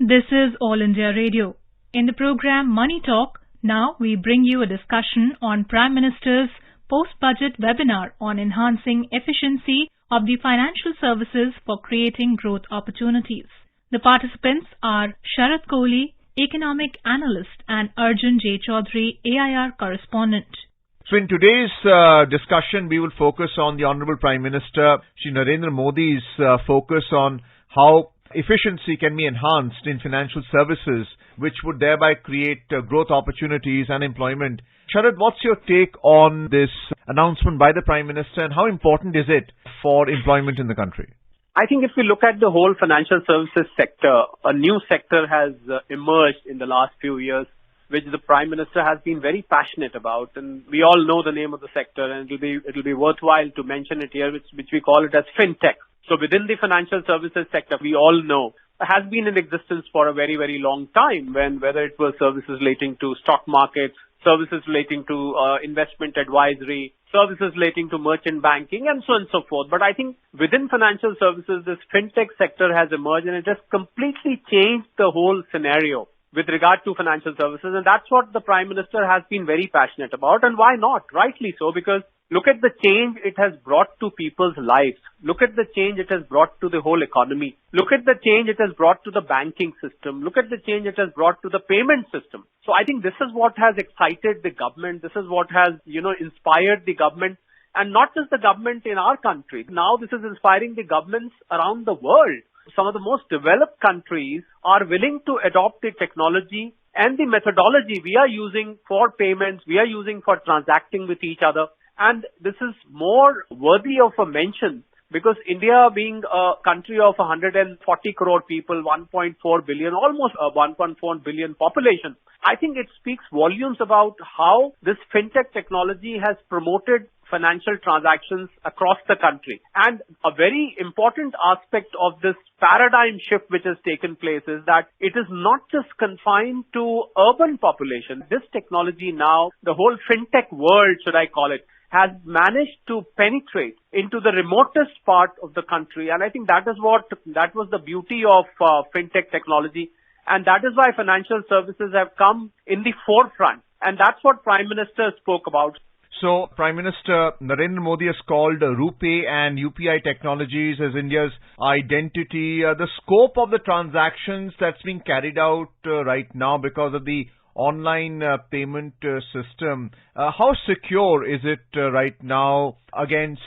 This is All India Radio. In the program Money Talk, now we bring you a discussion on Prime Minister's post-budget webinar on enhancing efficiency of the financial services for creating growth opportunities. The participants are Sharad Kohli, Economic Analyst, and Arjun J. Chaudhary, AIR Correspondent. So in today's discussion, we will focus on the Honorable Prime Minister, Shri Narendra Modi's focus on how efficiency can be enhanced in financial services, which would thereby create growth opportunities and employment. Sharad, what's your take on this announcement by the Prime Minister and how important is it for employment in the country? I think if we look at the whole financial services sector, a new sector has emerged in the last few years, which the Prime Minister has been very passionate about. And we all know the name of the sector, and it'll be worthwhile to mention it here, which we call it as fintech. So within the financial services sector, we all know has been in existence for a very, very long time, whether it was services relating to stock markets, services relating to investment advisory, services relating to merchant banking, and so on and so forth. But I think within financial services, this fintech sector has emerged, and it has completely changed the whole scenario with regard to financial services. And that's what the Prime Minister has been very passionate about. And why not? Rightly so, because look at the change it has brought to people's lives. Look at the change it has brought to the whole economy. Look at the change it has brought to the banking system. Look at the change it has brought to the payment system. So I think this is what has excited the government. This is what has, inspired the government. And not just the government in our country. Now this is inspiring the governments around the world. Some of the most developed countries are willing to adopt the technology and the methodology we are using for payments, we are using for transacting with each other. And this is more worthy of a mention because India being a country of 140 crore people, 1.4 billion, almost a 1.4 billion population, I think it speaks volumes about how this fintech technology has promoted financial transactions across the country. And a very important aspect of this paradigm shift which has taken place is that it is not just confined to urban population. This technology now, the whole fintech world, should I call it, has managed to penetrate into the remotest part of the country. And I think that was the beauty of fintech technology. And that is why financial services have come in the forefront. And that's what Prime Minister spoke about. So, Prime Minister Narendra Modi has called RuPay and UPI technologies as India's identity. The scope of the transactions that's being carried out right now because of the online payment system, how secure is it right now against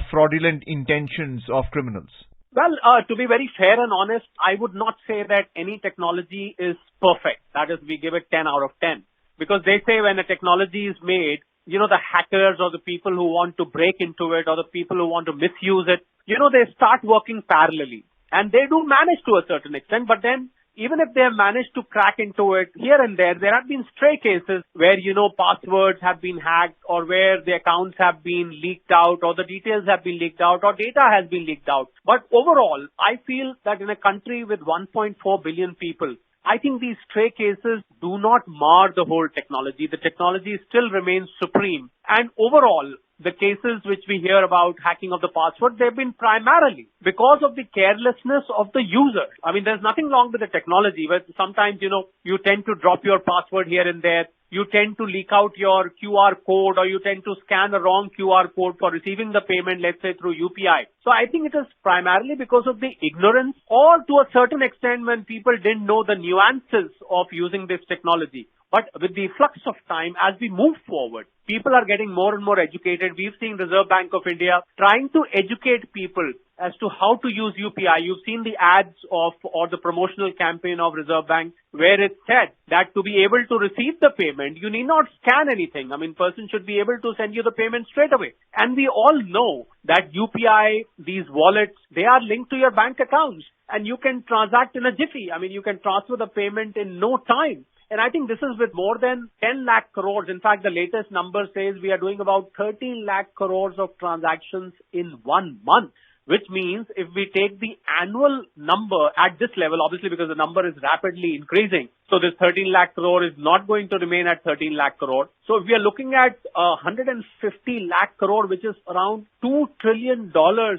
fraudulent intentions of criminals? Well, to be very fair and honest, I would not say that any technology is perfect. That is, we give it 10 out of 10. Because they say when a technology is made, the hackers or the people who want to break into it or the people who want to misuse it, they start working parallelly. And they do manage to a certain extent, but then even if they have managed to crack into it here and there have been stray cases where, passwords have been hacked or where the accounts have been leaked out or the details have been leaked out or data has been leaked out. But overall, I feel that in a country with 1.4 billion people, I think these stray cases do not mar the whole technology. The technology still remains supreme. And overall, the cases which we hear about hacking of the password, they've been primarily because of the carelessness of the user. I mean, there's nothing wrong with the technology, but sometimes, you tend to drop your password here and there. You tend to leak out your QR code or you tend to scan the wrong QR code for receiving the payment, let's say through UPI. So I think it is primarily because of the ignorance or to a certain extent when people didn't know the nuances of using this technology. But with the flux of time, as we move forward, people are getting more and more educated. We've seen Reserve Bank of India trying to educate people as to how to use UPI. You've seen the ads or the promotional campaign of Reserve Bank where it said that to be able to receive the payment, you need not scan anything. I mean, person should be able to send you the payment straight away. And we all know that UPI, these wallets, they are linked to your bank accounts and you can transact in a jiffy. I mean, you can transfer the payment in no time. And I think this is with more than 10 lakh crores. In fact, the latest number says we are doing about 13 lakh crores of transactions in 1 month, which means if we take the annual number at this level, obviously because the number is rapidly increasing. So this 13 lakh crore is not going to remain at 13 lakh crore. So if we are looking at 150 lakh crore, which is around $2 trillion,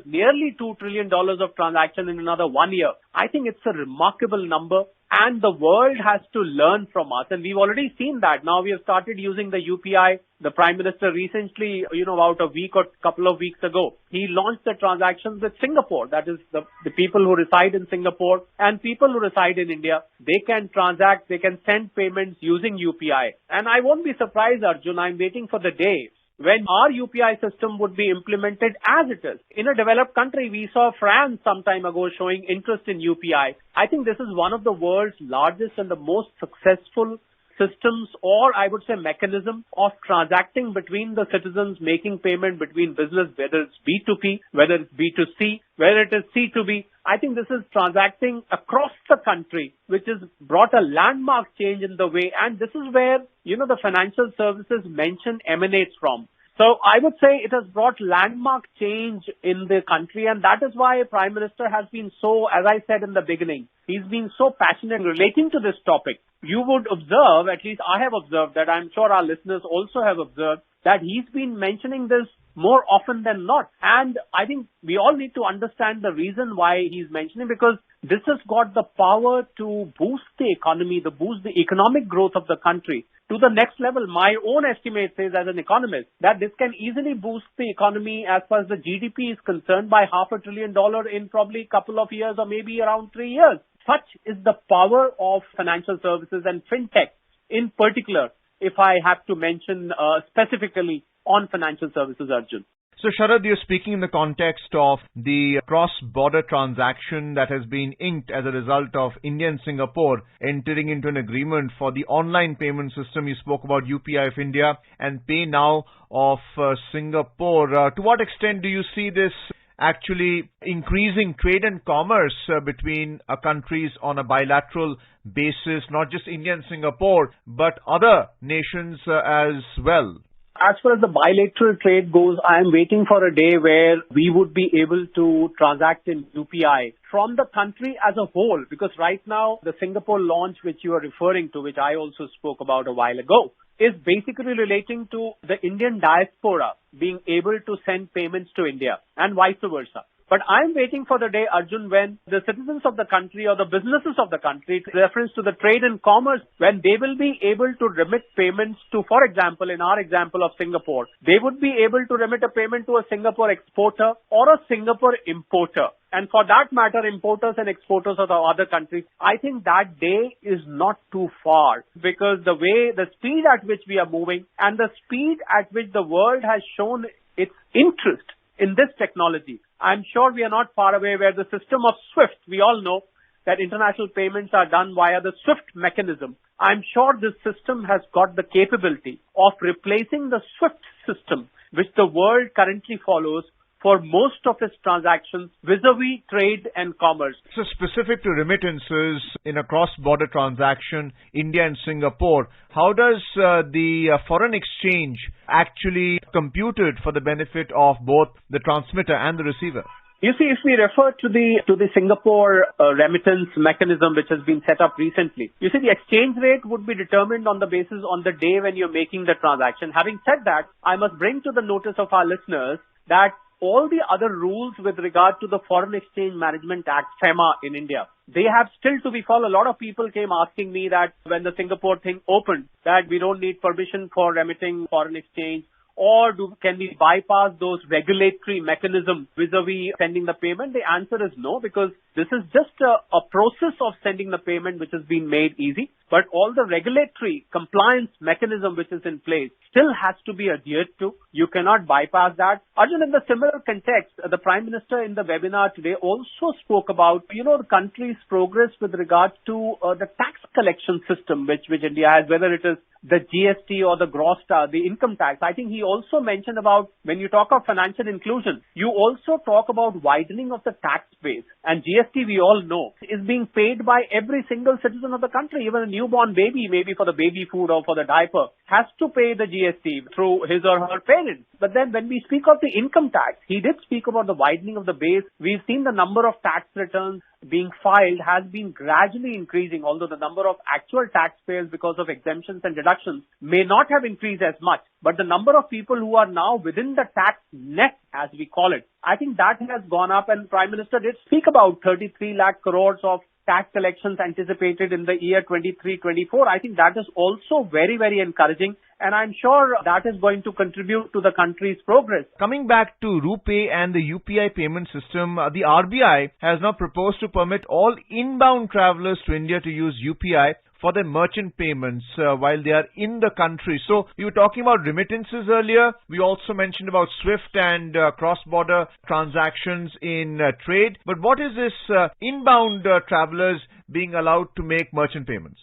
nearly $2 trillion of transaction in another 1 year, I think it's a remarkable number. And the world has to learn from us. And we've already seen that. Now we have started using the UPI. The Prime Minister recently, about a week or couple of weeks ago, he launched the transactions with Singapore. That is the people who reside in Singapore and people who reside in India. They can transact, they can send payments using UPI. And I won't be surprised, Arjun, I'm waiting for the day when our UPI system would be implemented as it is. In a developed country, we saw France some time ago showing interest in UPI. I think this is one of the world's largest and the most successful systems, or I would say mechanism of transacting between the citizens, making payment between business, whether it's B2P, whether it's B2C, whether it is C2B. I think this is transacting across the country, which has brought a landmark change in the way. And this is where, the financial services mention emanates from. So I would say it has brought landmark change in the country, and that is why Prime Minister has been so, as I said in the beginning, he's been so passionate relating to this topic. You would observe, at least I have observed that, I'm sure our listeners also have observed, that he's been mentioning this more often than not. And I think we all need to understand the reason why he's mentioning, because this has got the power to boost the economy, to boost the economic growth of the country to the next level. My own estimate says, as an economist, that this can easily boost the economy as far as the GDP is concerned by $500 billion in probably a couple of years or maybe around 3 years. Such is the power of financial services and fintech in particular, if I have to mention specifically on financial services, Arjun. So, Sharad, you're speaking in the context of the cross-border transaction that has been inked as a result of India and Singapore entering into an agreement for the online payment system. You spoke about UPI of India and Pay Now of Singapore. To what extent do you see this actually increasing trade and commerce between countries on a bilateral basis, not just India and Singapore, but other nations as well? As far as the bilateral trade goes, I am waiting for a day where we would be able to transact in UPI from the country as a whole, because right now the Singapore launch which you are referring to, which I also spoke about a while ago, is basically relating to the Indian diaspora being able to send payments to India and vice versa. But I'm waiting for the day, Arjun, when the citizens of the country or the businesses of the country, in reference to the trade and commerce, when they will be able to remit payments to, for example, in our example of Singapore, they would be able to remit a payment to a Singapore exporter or a Singapore importer. And for that matter, importers and exporters of the other countries, I think that day is not too far, because the speed at which we are moving and the speed at which the world has shown its interest in this technology, I'm sure we are not far away where the system of SWIFT, we all know that international payments are done via the SWIFT mechanism. I'm sure this system has got the capability of replacing the SWIFT system, which the world currently follows for most of its transactions vis-a-vis trade and commerce. So specific to remittances in a cross-border transaction, India and Singapore, how does the foreign exchange actually computed for the benefit of both the transmitter and the receiver? You see, if we refer to the Singapore remittance mechanism which has been set up recently, you see the exchange rate would be determined on the basis on the day when you're making the transaction. Having said that, I must bring to the notice of our listeners that all the other rules with regard to the Foreign Exchange Management Act, FEMA, in India, they have still to be followed. A lot of people came asking me that when the Singapore thing opened, that we don't need permission for remitting foreign exchange, or can we bypass those regulatory mechanisms vis-a-vis sending the payment? The answer is no, because this is just a process of sending the payment which has been made easy. But all the regulatory compliance mechanism which is in place still has to be adhered to. You cannot bypass that. Arjun, in the similar context, the Prime Minister in the webinar today also spoke about, the country's progress with regards to the tax collection system which India has, whether it is the GST or the gross the income tax. I think he also mentioned about, when you talk of financial inclusion, you also talk about widening of the tax base. And GST, we all know, is being paid by every single citizen of the country. Even a newborn baby, maybe for the baby food or for the diaper, has to pay the GST through his or her parents. But then when we speak of the income tax, he did speak about the widening of the base. We've seen the number of tax returns being filed has been gradually increasing, although the number of actual taxpayers because of exemptions and deductions may not have increased as much. But the number of people who are now within the tax net, as we call it, I think that has gone up, and Prime Minister did speak about 33 lakh crores of tax collections anticipated in the year 23-24. I think that is also very, very encouraging, and I'm sure that is going to contribute to the country's progress. Coming back to RuPay and the UPI payment system, the RBI has now proposed to permit all inbound travelers to India to use UPI for their merchant payments while they are in the country. So we were talking about remittances earlier. We also mentioned about SWIFT and cross-border transactions in trade. But what is this inbound travelers being allowed to make merchant payments?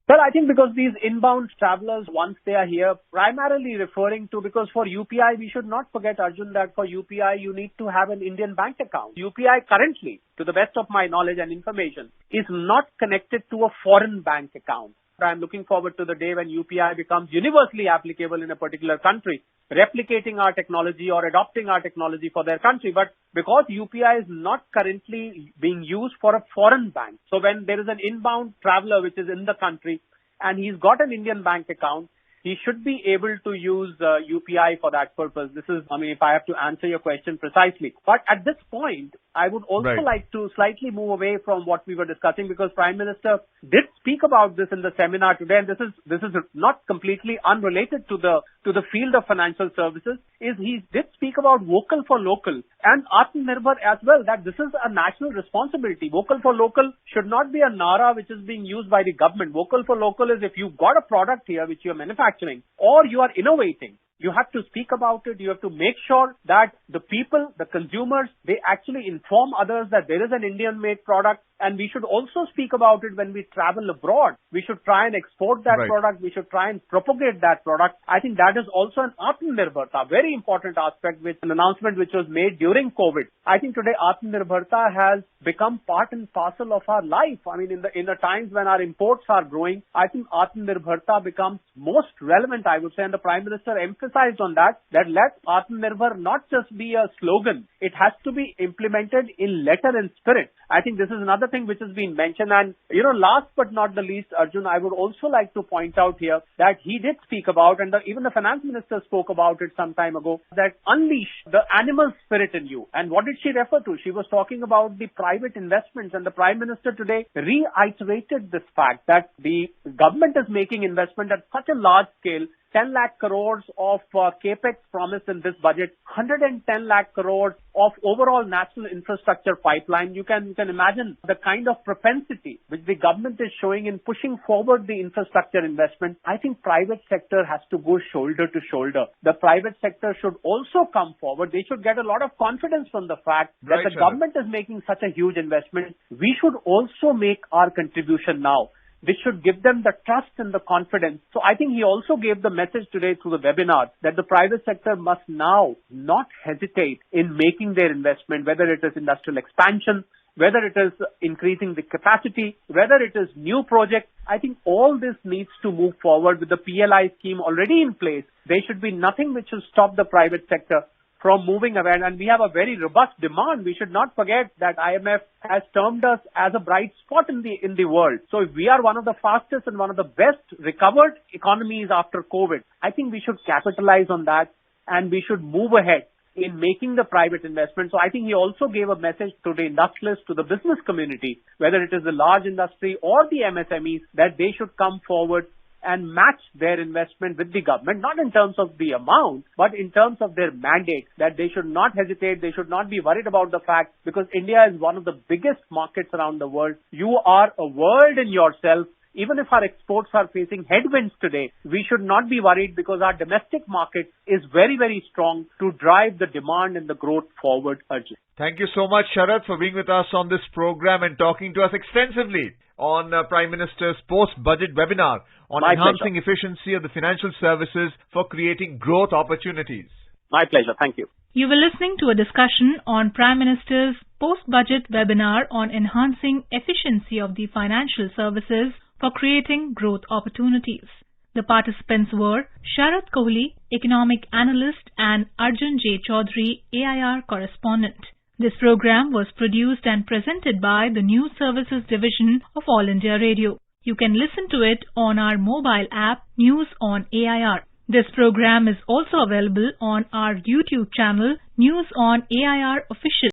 Well, I think because these inbound travelers, once they are here, primarily referring to, because for UPI, we should not forget, Arjun, that for UPI, you need to have an Indian bank account. UPI currently, to the best of my knowledge and information, is not connected to a foreign bank account. I'm looking forward to the day when UPI becomes universally applicable in a particular country, replicating our technology or adopting our technology for their country. But because UPI is not currently being used for a foreign bank, so when there is an inbound traveler which is in the country and he's got an Indian bank account, he should be able to use UPI for that purpose. This is, if I have to answer your question precisely. But at this point, I would also like to slightly move away from what we were discussing, because Prime Minister did speak about this in the seminar today, and this is not completely unrelated to the field of financial services. He did speak about vocal for local and Atmanirbhar as well, that this is a national responsibility. Vocal for local should not be a nara which is being used by the government. Vocal for local is if you've got a product here which you're manufacturing or you are innovating, you have to speak about it. You have to make sure that the people, the consumers, they actually inform others that there is an Indian-made product. And we should also speak about it when we travel abroad. We should try and export that product. We should try and propagate that product. I think that is also an Atmanirbharta, very important aspect, with an announcement which was made during COVID. I think today Atmanirbharta has become part and parcel of our life. In the times when our imports are growing, I think Atmanirbharta becomes most relevant, I would say. And the Prime Minister emphasized on that let Atmanirbhar not just be a slogan. It has to be implemented in letter and spirit. I think this is another thing which has been mentioned. And, last but not the least, Arjun, I would also like to point out here that he did speak about, and even the finance minister spoke about it some time ago, that unleash the animal spirit in you. And what did she refer to? She was talking about the private investments, and the Prime Minister today reiterated this fact that the government is making investment at such a large scale. 10 lakh crores of capex promised in this budget, 110 lakh crores of overall national infrastructure pipeline. You can imagine the kind of propensity which the government is showing in pushing forward the infrastructure investment. I think private sector has to go shoulder to shoulder. The private sector should also come forward. They should get a lot of confidence from the fact that the government is making such a huge investment. We should also make our contribution now. This should give them the trust and the confidence. So I think he also gave the message today through the webinar that the private sector must now not hesitate in making their investment, whether it is industrial expansion, whether it is increasing the capacity, whether it is new projects. I think all this needs to move forward with the PLI scheme already in place. There should be nothing which will stop the private sector from moving ahead, and we have a very robust demand. We should not forget that IMF has termed us as a bright spot in the world. So if we are one of the fastest and one of the best recovered economies after COVID, I think we should capitalize on that and we should move ahead in making the private investment. So I think he also gave a message to the industrialists, to the business community, whether it is the large industry or the MSMEs, that they should come forward and match their investment with the government, not in terms of the amount, but in terms of their mandate, that they should not hesitate, they should not be worried about the fact, because India is one of the biggest markets around the world. You are a world in yourself. Even if our exports are facing headwinds today, we should not be worried, because our domestic market is very, very strong to drive the demand and the growth forward, Arjun. Thank you so much, Sharad, for being with us on this program and talking to us extensively on Prime Minister's post-budget webinar on enhancing efficiency of the financial services for creating growth opportunities. My pleasure. Thank you. You were listening to a discussion on Prime Minister's post-budget webinar on enhancing efficiency of the financial services for creating growth opportunities. The participants were Sharad Kohli, Economic Analyst, and Arjun J. Chaudhary, AIR Correspondent. This program was produced and presented by the News Services Division of All India Radio. You can listen to it on our mobile app News on AIR. This program is also available on our YouTube channel News on AIR Official.